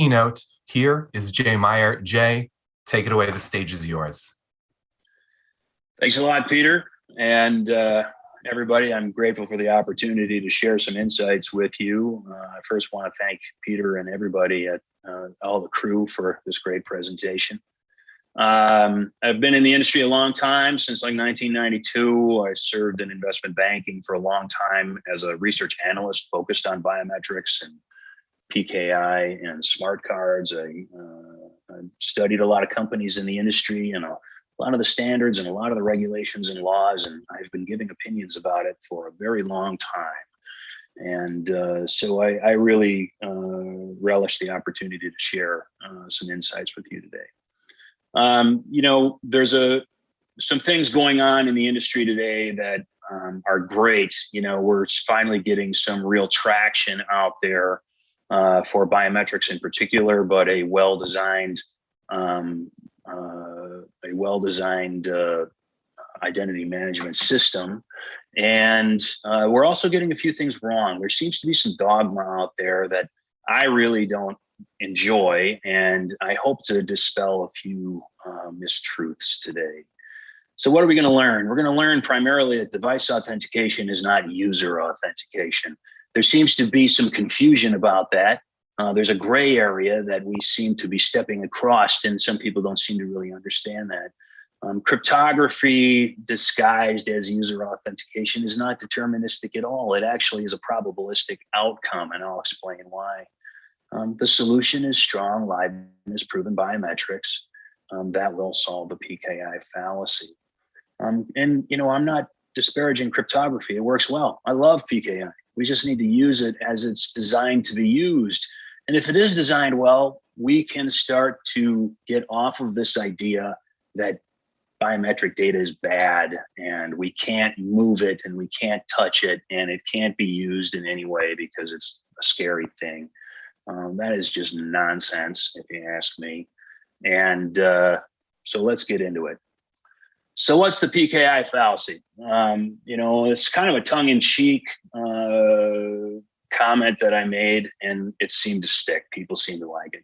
Keynote. Here is Jay Meier. Jay, take it away. The stage is yours. Thanks a lot, Peter. And everybody, I'm grateful for the opportunity to share some insights with you. I first want to thank Peter and everybody at all the crew for this great presentation. I've been in the industry a long time, since like 1992. I served in investment banking for a long time as a research analyst focused on biometrics and PKI and smart cards. I studied a lot of companies in the industry and a lot of the standards and a lot of the regulations and laws, and I've been giving opinions about it for a very long time. And so I really relish the opportunity to share some insights with you today. You know, there's some things going on in the industry today that are great. You know, we're finally getting some real traction out there for biometrics in particular, but a well-designed identity management system. And we're also getting a few things wrong. There seems to be some dogma out there that I really don't enjoy, and I hope to dispel a few mistruths today. So what are we going to learn? We're going to learn primarily that device authentication is not user authentication. There seems to be some confusion about that. There's a gray area that we seem to be stepping across, and some people don't seem to really understand that. Cryptography disguised as user authentication is not deterministic at all. It actually is a probabilistic outcome, and I'll explain why. The solution is strong, liveness proven biometrics that will solve the PKI fallacy. And you know, I'm not disparaging cryptography. It works well. I love PKI. We just need to use it as it's designed to be used. And if it is designed well, we can start to get off of this idea that biometric data is bad and we can't move it and we can't touch it and it can't be used in any way because it's a scary thing. That is just nonsense, if you ask me. And so let's get into it. So what's the PKI fallacy? You know, it's kind of a tongue-in-cheek comment that I made, and it seemed to stick. People seem to like it.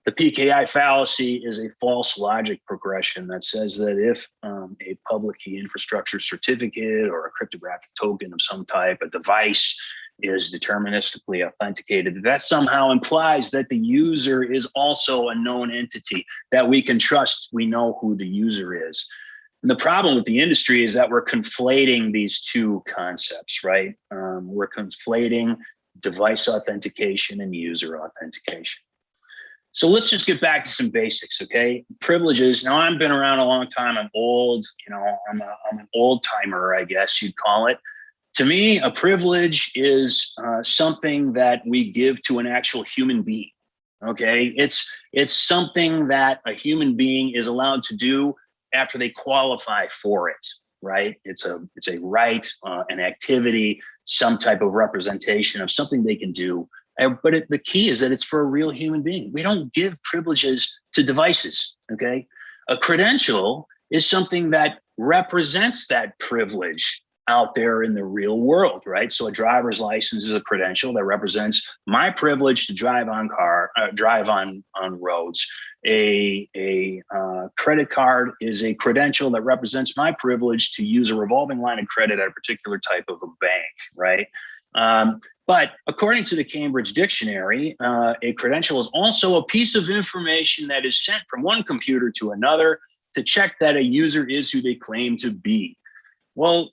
The PKI fallacy is a false logic progression that says that if a public key infrastructure certificate or a cryptographic token of some type, a device is deterministically authenticated, that somehow implies that the user is also a known entity that we can trust. We know who the user is. And the problem with the industry is that we're conflating these two concepts, right? We're conflating device authentication and user authentication. So let's just get back to some basics, okay? Privileges. Now, I've been around a long time. I'm old, you know, I'm an old timer, I guess you'd call it. To me, a privilege is something that we give to an actual human being, okay? It's something that a human being is allowed to do after they qualify for it, right? It's a right, an activity, some type of representation of something they can do. But the key is that it's for a real human being. We don't give privileges to devices, okay? A credential is something that represents that privilege out there in the real world, right? So a driver's license is a credential that represents my privilege to drive on roads. A credit card is a credential that represents my privilege to use a revolving line of credit at a particular type of a bank, right? But according to the Cambridge Dictionary, a credential is also a piece of information that is sent from one computer to another to check that a user is who they claim to be. Well,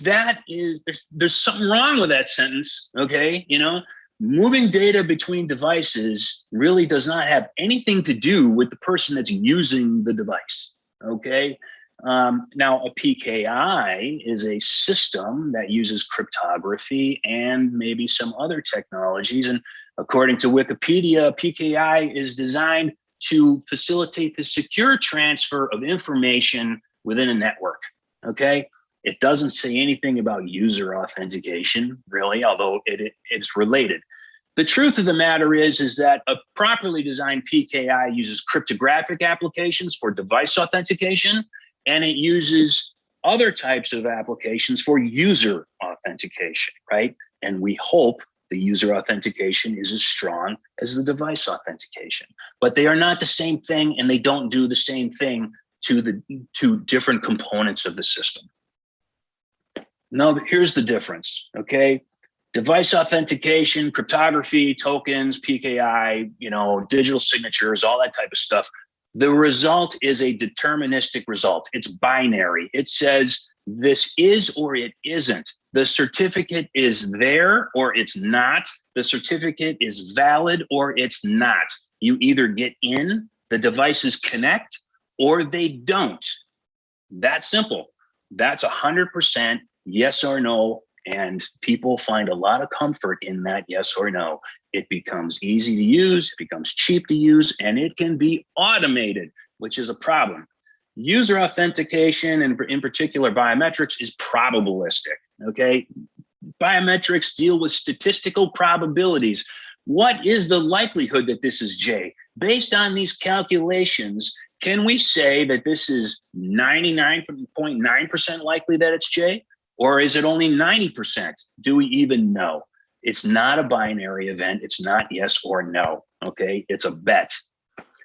that is, there's something wrong with that sentence, okay? You know, moving data between devices really does not have anything to do with the person that's using the device, okay? Now, a PKI is a system that uses cryptography and maybe some other technologies. And according to Wikipedia, PKI is designed to facilitate the secure transfer of information within a network, okay? It doesn't say anything about user authentication, really, although it's related. The truth of the matter is that a properly designed PKI uses cryptographic applications for device authentication, and it uses other types of applications for user authentication, right? And we hope the user authentication is as strong as the device authentication. But they are not the same thing, and they don't do the same thing to different components of the system. Now, here's the difference, okay? Device authentication, cryptography, tokens, PKI, digital signatures, all that type of stuff. The result is a deterministic result. It's binary. It says this is or it isn't. The certificate is there or it's not. The certificate is valid or it's not. You either get in, the devices connect, or they don't. That simple. That's 100% yes or no. And people find a lot of comfort in that yes or no. It becomes easy to use, it becomes cheap to use, and it can be automated, which is a problem. User authentication, and in particular biometrics, is probabilistic, okay? Biometrics deal with statistical probabilities. What is the likelihood that this is J? Based on these calculations, can we say that this is 99.9% likely that it's J? Or is it only 90%? Do we even know? It's not a binary event. It's not yes or no, okay? It's a bet.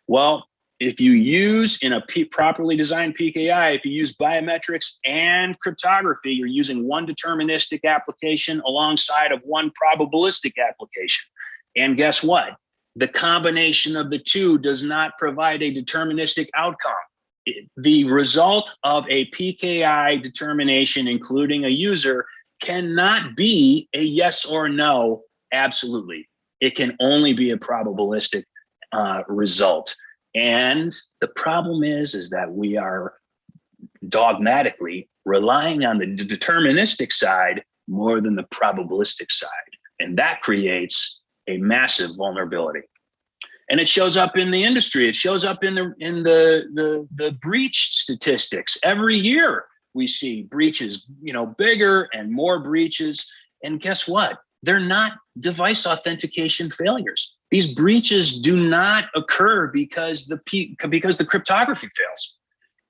Well, if you use in a properly designed PKI, if you use biometrics and cryptography, you're using one deterministic application alongside of one probabilistic application. And guess what? The combination of the two does not provide a deterministic outcome. The result of a PKI determination, including a user, cannot be a yes or no, absolutely. It can only be a probabilistic result. And the problem is that we are dogmatically relying on the deterministic side more than the probabilistic side. And that creates a massive vulnerability. And it shows up in the industry. It shows up in the breach statistics. Every year we see breaches, bigger and more breaches. And guess what? They're not device authentication failures. These breaches do not occur because the cryptography fails.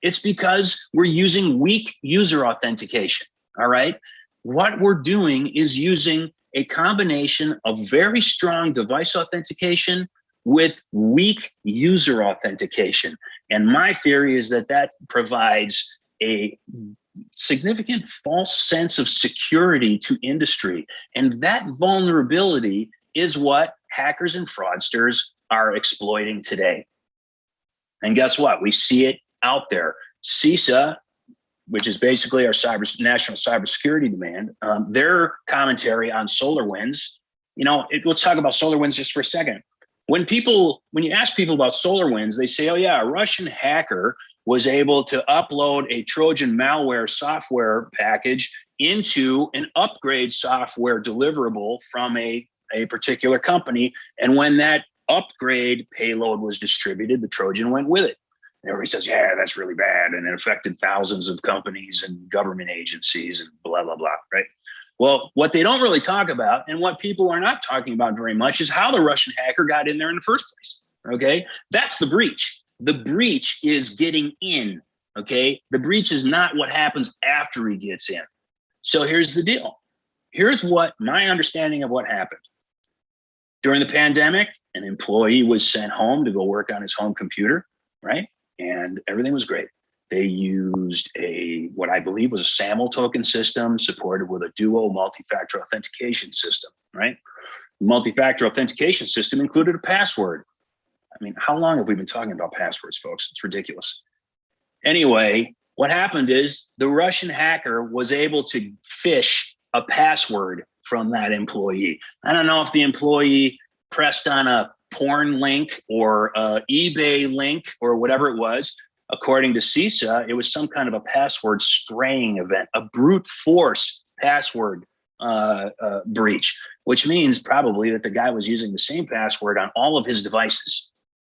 It's because we're using weak user authentication. All right. What we're doing is using a combination of very strong device authentication with weak user authentication. And my theory is that provides a significant false sense of security to industry. And that vulnerability is what hackers and fraudsters are exploiting today. And guess what? We see it out there. CISA, which is basically our national cybersecurity demand, their commentary on SolarWinds, let's talk about SolarWinds just for a second. When you ask people about SolarWinds, they say, oh yeah, a Russian hacker was able to upload a Trojan malware software package into an upgrade software deliverable from a particular company. And when that upgrade payload was distributed, the Trojan went with it. And everybody says, yeah, that's really bad. And it affected thousands of companies and government agencies and blah, blah, blah, right? Well, what they don't really talk about, and what people are not talking about very much, is how the Russian hacker got in there in the first place, okay? That's the breach. The breach is getting in, okay? The breach is not what happens after he gets in. So here's the deal. Here's what my understanding of what happened. During the pandemic, an employee was sent home to go work on his home computer, right? And everything was great. They used what I believe was a SAML token system supported with a duo multi-factor authentication system, right? The multi-factor authentication system included a password. I mean, how long have we been talking about passwords, folks? It's ridiculous. Anyway, what happened is the Russian hacker was able to phish a password from that employee. I don't know if the employee pressed on a porn link or eBay link or whatever it was. According to CISA, it was some kind of a password spraying event, a brute force password breach, which means probably that the guy was using the same password on all of his devices.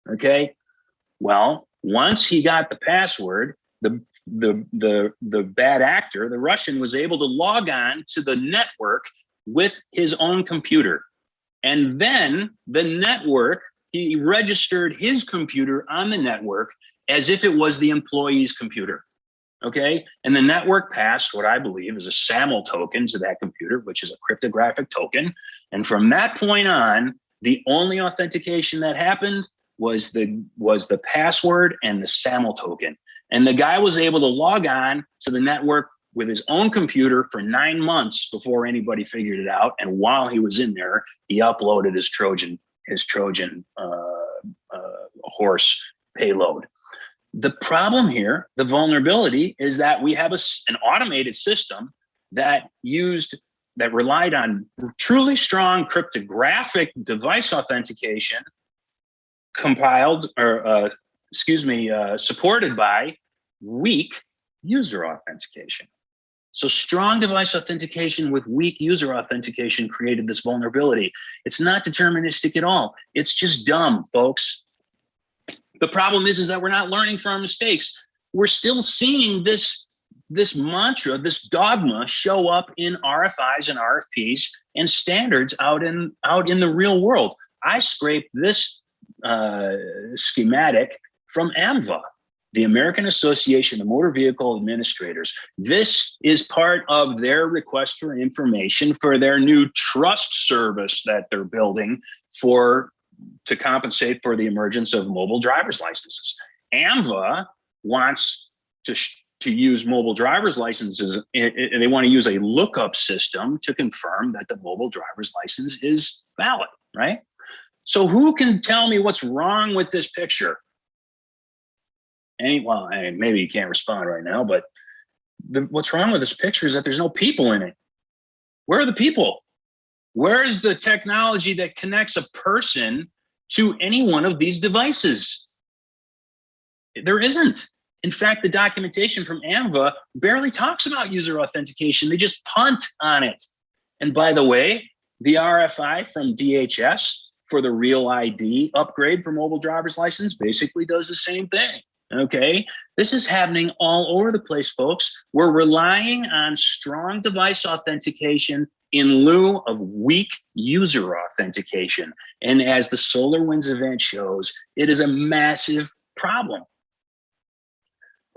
Okay. Well, once he got the password, the bad actor, the Russian, was able to log on to the network with his own computer. And then the network, he registered his computer on the network as if it was the employee's computer, okay? And the network passed what I believe is a SAML token to that computer, which is a cryptographic token. And from that point on, the only authentication that happened was the password and the SAML token. And the guy was able to log on to the network with his own computer for 9 months before anybody figured it out. And while he was in there, he uploaded his Trojan horse payload. The problem here, the vulnerability, is that we have an automated system that relied on truly strong cryptographic device authentication, supported by weak user authentication. So strong device authentication with weak user authentication created this vulnerability. It's not deterministic at all. It's just dumb, folks. The problem is that we're not learning from our mistakes. We're still seeing this mantra, this dogma show up in RFIs and RFPs and standards out in the real world. I scraped this schematic from AMVA, the American Association of Motor Vehicle Administrators. This is part of their request for information for their new trust service that they're building to compensate for the emergence of mobile driver's licenses. AMVA wants to use mobile driver's licenses, and they want to use a lookup system to confirm that the mobile driver's license is valid, right? So who can tell me what's wrong with this picture? Maybe you can't respond right now, but what's wrong with this picture is that there's no people in it. Where are the people? Where is the technology that connects a person to any one of these devices? There isn't. In fact, the documentation from AMVA barely talks about user authentication. They just punt on it. And by the way, the RFI from DHS for the Real ID upgrade for mobile driver's license basically does the same thing. Okay, this is happening all over the place, folks. We're relying on strong device authentication in lieu of weak user authentication. And as the SolarWinds event shows, it is a massive problem.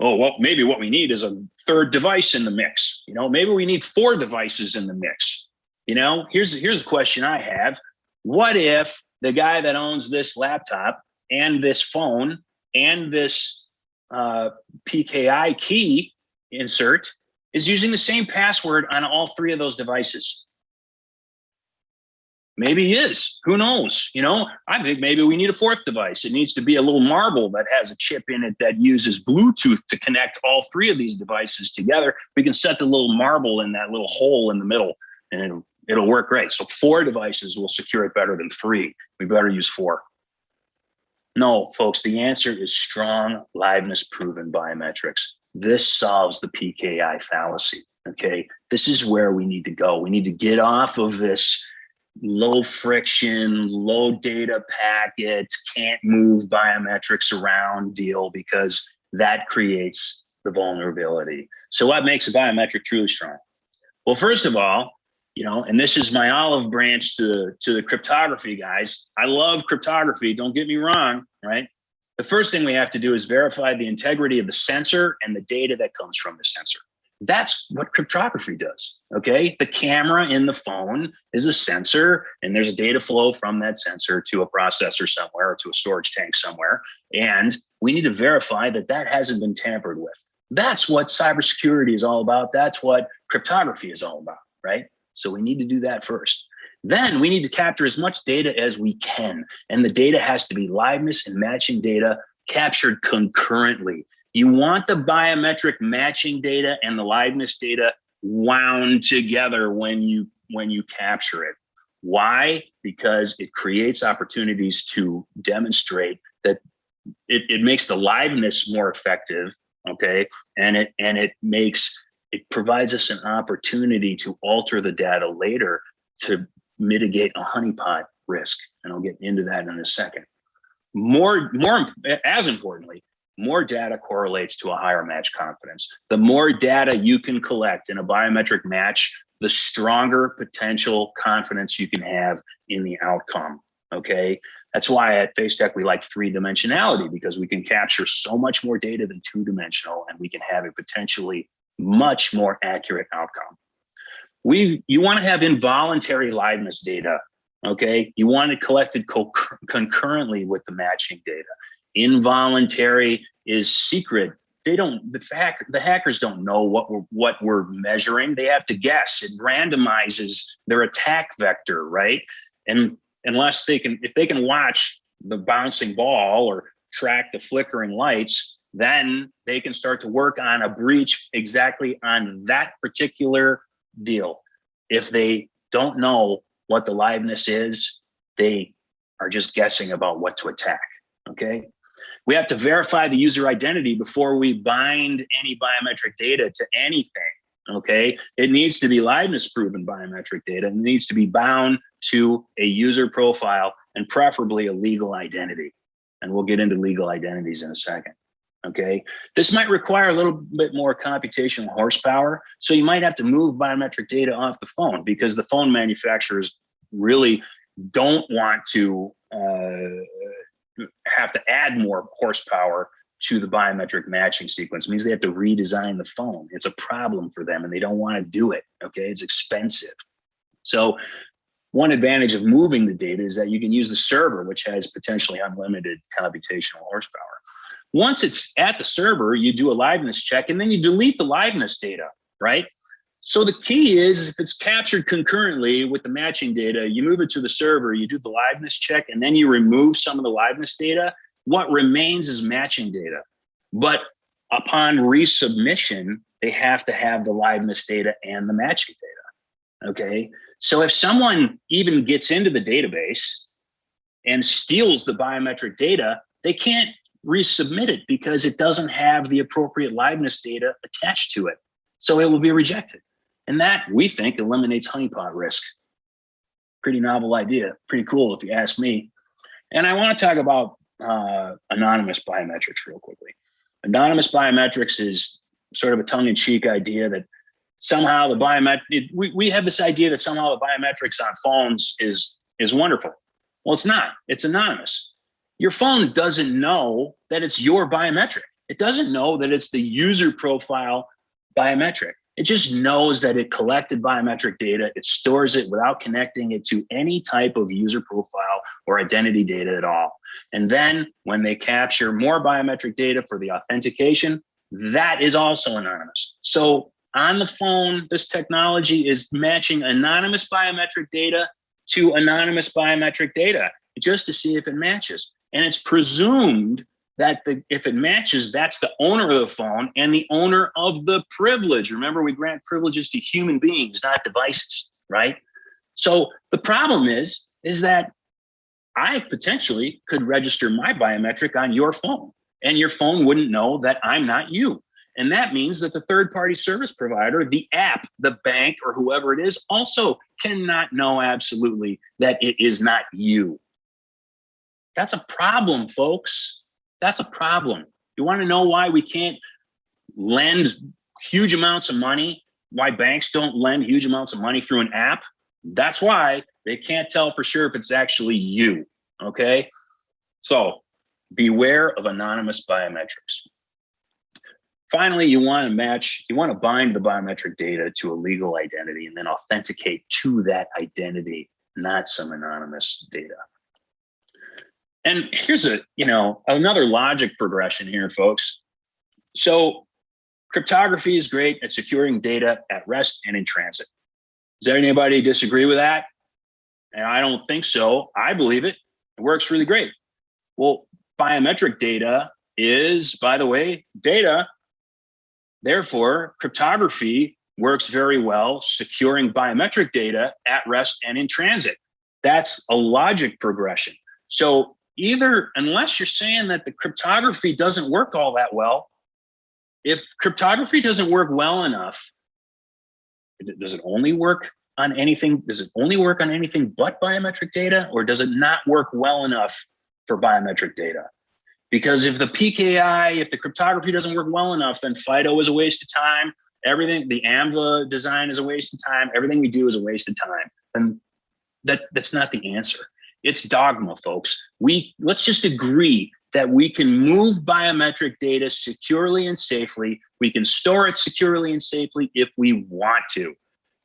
Oh, well, maybe what we need is a third device in the mix. Maybe we need 4 devices in the mix. Here's a question I have. What if the guy that owns this laptop and this phone and this PKI key insert is using the same password on all 3 of those devices? Maybe he is. Who knows? I think maybe we need a 4th device. It needs to be a little marble that has a chip in it that uses Bluetooth to connect all 3 of these devices together. We can set the little marble in that little hole in the middle, and it'll work great. So 4 devices will secure it better than 3. We better use 4. No, folks, the answer is strong, liveness proven biometrics. This solves the PKI fallacy, okay? This is where we need to go. We need to get off of this low friction, low data packets, can't move biometrics around deal, because that creates the vulnerability. So what makes a biometric truly strong? Well, first of all, and this is my olive branch to the cryptography guys. I love cryptography, don't get me wrong, right? The first thing we have to do is verify the integrity of the sensor and the data that comes from the sensor. That's what cryptography does, okay? The camera in the phone is a sensor, and there's a data flow from that sensor to a processor somewhere or to a storage tank somewhere. And we need to verify that that hasn't been tampered with. That's what cybersecurity is all about. That's what cryptography is all about, right? So we need to do that first. Then we need to capture as much data as we can. And the data has to be liveness and matching data captured concurrently. You want the biometric matching data and the liveness data wound together when you capture it. Why? Because it creates opportunities to demonstrate that it makes the liveness more effective, okay? And it provides us an opportunity to alter the data later to mitigate a honeypot risk. And I'll get into that in a second. As importantly, more data correlates to a higher match confidence. The more data you can collect in a biometric match, the stronger potential confidence you can have in the outcome, okay? That's why at FaceTec we like 3-dimensionality, because we can capture so much more data than 2-dimensional, and we can have a potentially much more accurate outcome. You want to have involuntary liveness data, okay? You want it collected concurrently with the matching data. Involuntary is secret. The hackers don't know what we're measuring. They have to guess. It randomizes their attack vector, right? And unless if they can watch the bouncing ball or track the flickering lights, then they can start to work on a breach exactly on that particular deal. If they don't know what the liveness is, they are just guessing about what to attack, okay? We have to verify the user identity before we bind any biometric data to anything, okay? It needs to be liveness proven biometric data, and it needs to be bound to a user profile and preferably a legal identity. And we'll get into legal identities in a second, okay? This might require a little bit more computational horsepower, so you might have to move biometric data off the phone because the phone manufacturers really don't want to have to add more horsepower to the biometric matching sequence. It means they have to redesign the phone. It's a problem for them and they don't want to do it, okay? It's expensive. So one advantage of moving the data is that you can use the server, which has potentially unlimited computational horsepower. Once it's at the server, you do a liveness check and then you delete the liveness data, right? So the key is if it's captured concurrently with the matching data, you move it to the server, you do the liveness check, and then you remove some of the liveness data. What remains is matching data. But upon resubmission, they have to have the liveness data and the matching data, okay? So if someone even gets into the database and steals the biometric data, they can't resubmit it because it doesn't have the appropriate liveness data attached to it. So it will be rejected. And that, we think, eliminates honeypot risk. Pretty novel idea, pretty cool if you ask me. And I want to talk about anonymous biometrics real quickly. Anonymous biometrics is sort of a tongue-in-cheek idea that somehow the we have this idea that somehow the biometrics on phones is wonderful. Well, it's not. It's anonymous. Your phone doesn't know that it's your biometric. It doesn't know that it's the user profile biometric. It just knows that it collected biometric data. It stores it without connecting it to any type of user profile or identity data at all. And then when they capture more biometric data for the authentication, that is also anonymous. So on the phone, this technology is matching anonymous biometric data to anonymous biometric data just to see if it matches. And it's presumed that if it matches, that's the owner of the phone and the owner of the privilege. Remember, we grant privileges to human beings, not devices, right? So the problem is that I potentially could register my biometric on your phone and your phone wouldn't know that I'm not you. And that means that the third-party service provider, the app, the bank, or whoever it is, also cannot know absolutely that it is not you. That's a problem, folks. That's a problem. You want to know why we can't lend huge amounts of money, why banks don't lend huge amounts of money through an app? That's why they can't tell for sure if it's actually you, okay? So beware of anonymous biometrics. Finally, you want to bind the biometric data to a legal identity and then authenticate to that identity, not some anonymous data. And here's another logic progression here, folks. So cryptography is great at securing data at rest and in transit. Does anybody disagree with that? And I don't think so. I believe it. It works really great. Well, biometric data is, by the way, data. Therefore, cryptography works very well securing biometric data at rest and in transit. That's a logic progression. So either, unless you're saying that the cryptography doesn't work all that well, if cryptography doesn't work well enough, does it only work on anything? Does it only work on anything but biometric data, or does it not work well enough for biometric data? Because if the PKI, if the cryptography doesn't work well enough, then FIDO is a waste of time. Everything, the AMVA design is a waste of time. Everything we do is a waste of time. And that's not the answer. It's dogma, folks. Let's just agree that we can move biometric data securely and safely. We can store it securely and safely if we want to.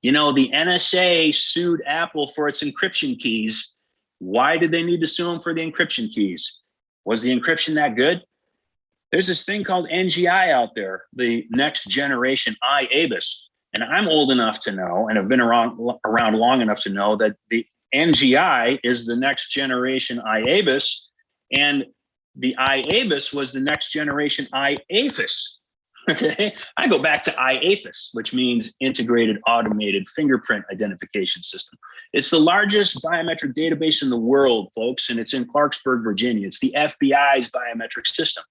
You know, the NSA sued Apple for its encryption keys. Why did they need to sue them for the encryption keys? Was the encryption that good? There's this thing called NGI out there, the next generation IABIS. And I'm old enough to know, and have been around long enough to know, that the NGI is the next generation IABIS, and the IABIS was the next generation IAFIS. Okay, I go back to IAFIS, which means Integrated Automated Fingerprint Identification System. It's the largest biometric database in the world, folks, and it's in Clarksburg, Virginia. It's the FBI's biometric system.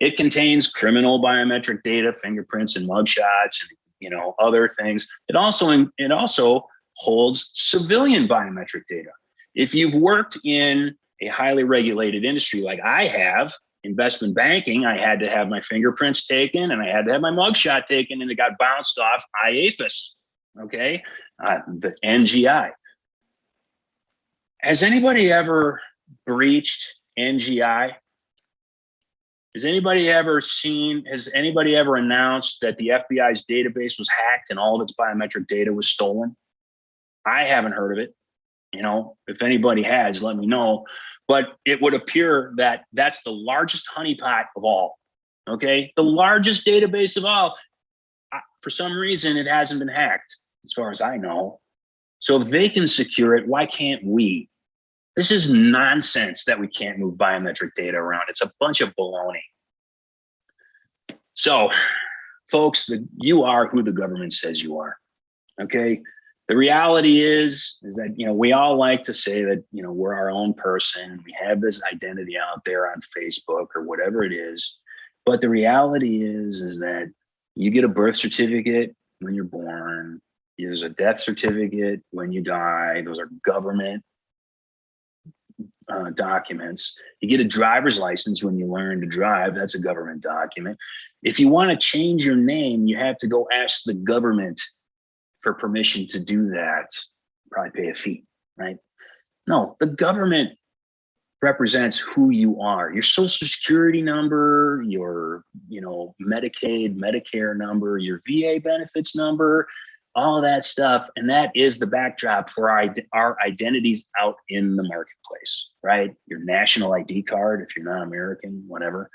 It contains criminal biometric data, fingerprints, and mugshots, and other things. It also holds civilian biometric data. If you've worked in a highly regulated industry like I have, investment banking, I had to have my fingerprints taken and I had to have my mugshot taken, and it got bounced off IAFIS, okay? The NGI. Has anybody ever breached NGI? Has anybody ever announced that the FBI's database was hacked and all of its biometric data was stolen? I haven't heard of it. If anybody has, let me know. But it would appear that that's the largest honeypot of all, okay? The largest database of all. For some reason, it hasn't been hacked, as far as I know. So if they can secure it, why can't we? This is nonsense that we can't move biometric data around. It's a bunch of baloney. So, folks, you are who the government says you are, okay? The reality is that, we all like to say that, we're our own person. We have this identity out there on Facebook or whatever it is. But the reality is that you get a birth certificate when you're born. There's a death certificate when you die. Those are government documents. You get a driver's license when you learn to drive. That's a government document. If you want to change your name, you have to go ask the government for permission to do that. Probably pay a fee, right? No, the government represents who you are. Your social security number, your Medicaid, Medicare number, your VA benefits number, all of that stuff. And that is the backdrop for our identities out in the marketplace, right? Your national ID card, if you're not American, whatever.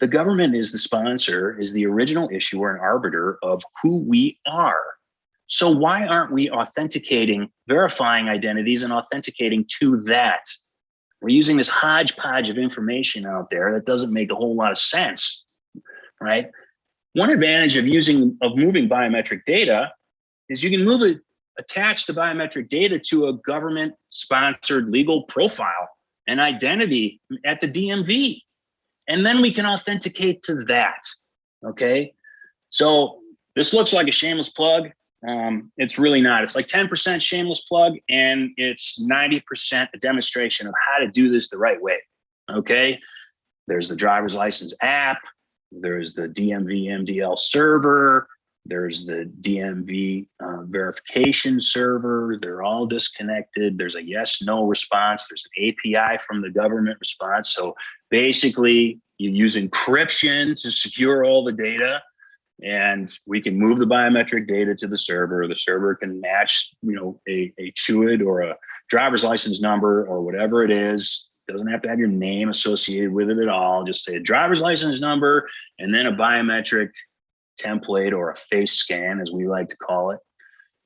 The government is the sponsor, is the original issuer and arbiter of who we are. So why aren't we authenticating, verifying identities and authenticating to that? We're using this hodgepodge of information out there that doesn't make a whole lot of sense, right? One advantage of moving biometric data is you can move it, attach the biometric data to a government-sponsored legal profile and identity at the DMV. And then we can authenticate to that, okay? So this looks like a shameless plug. It's really not. It's like 10% shameless plug, and it's 90% a demonstration of how to do this the right way, okay? There's the driver's license app. There's the DMV MDL server. There's the DMV verification server. They're all disconnected. There's a yes, no response. There's an API from the government response. So basically, you use encryption to secure all the data, and we can move the biometric data to the server. The server can match, a CHUID or a driver's license number or whatever it is. It doesn't have to have your name associated with it at all. Just say a driver's license number and then a biometric template or a face scan, as we like to call it.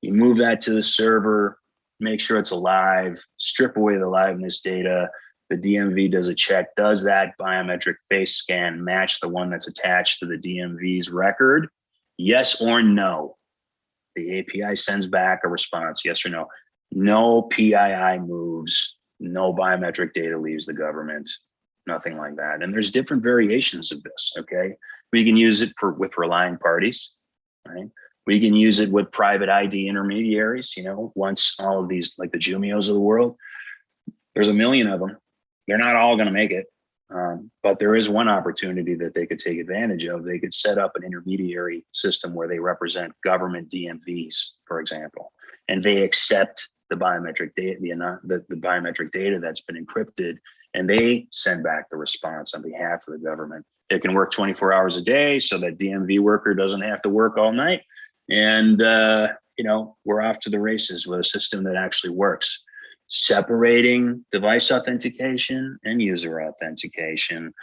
You move that to the server, make sure it's alive, strip away the liveness data. The DMV does a check. Does that biometric face scan match the one that's attached to the DMV's record? Yes or no? The API sends back a response, yes or no. No PII moves, no biometric data leaves the government, nothing like that. And there's different variations of this, okay? We can use it with relying parties, right? We can use it with private ID intermediaries, once all of these, like the Jumios of the world, there's a million of them. They're not all going to make it, but there is one opportunity that they could take advantage of. They could set up an intermediary system where they represent government DMVs, for example, and they accept the biometric data, the biometric data that's been encrypted, and they send back the response on behalf of the government. It can work 24 hours a day, so that DMV worker doesn't have to work all night, and we're off to the races with a system that actually works. Separating device authentication and user authentication,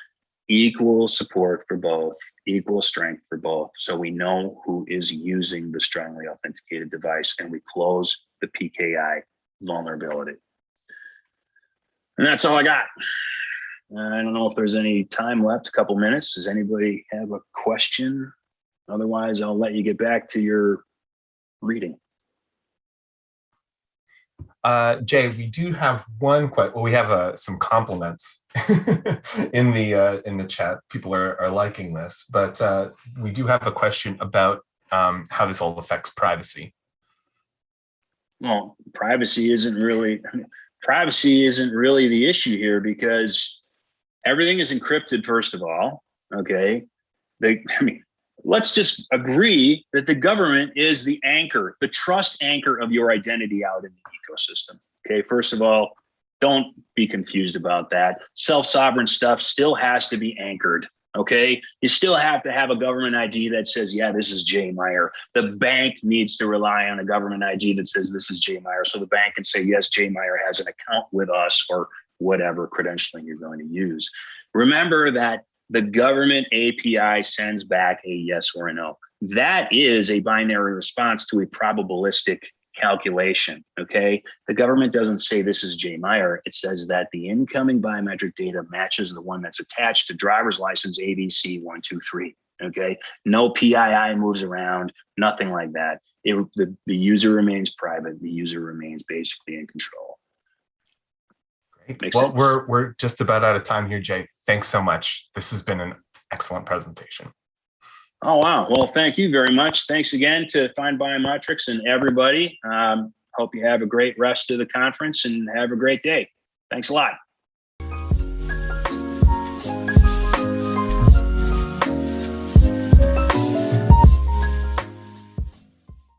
equal support for both, equal strength for both. So we know who is using the strongly authenticated device, and we close the PKI vulnerability. And that's all I got. I don't know if there's any time left, a couple minutes. Does anybody have a question? Otherwise, I'll let you get back to your reading. Jay, we do have one question. Well, we have some compliments in the chat. People are liking this, but we do have a question about how this all affects privacy. Well, privacy isn't really the issue here, because everything is encrypted, first of all. Okay, let's just agree that the government is the anchor, the trust anchor of your identity out in the ecosystem. Okay, first of all, don't be confused about that. Self-sovereign stuff still has to be anchored. Okay, you still have to have a government ID that says, yeah, this is Jay Meier. The bank needs to rely on a government ID that says this is Jay Meier, so the bank can say, yes, Jay Meier has an account with us, or whatever credentialing you're going to use. Remember that the government API sends back a yes or a no. That is a binary response to a probabilistic calculation, okay? The government doesn't say this is Jay Meier. It says that the incoming biometric data matches the one that's attached to driver's license ABC123, okay? No PII moves around, nothing like that. The user remains private. The user remains basically in control. Great. Well, we're just about out of time here, Jay. Thanks so much. This has been an excellent presentation. Oh, wow. Well, thank you very much. Thanks again to FindBiometrics and everybody. Hope you have a great rest of the conference and have a great day. Thanks a lot.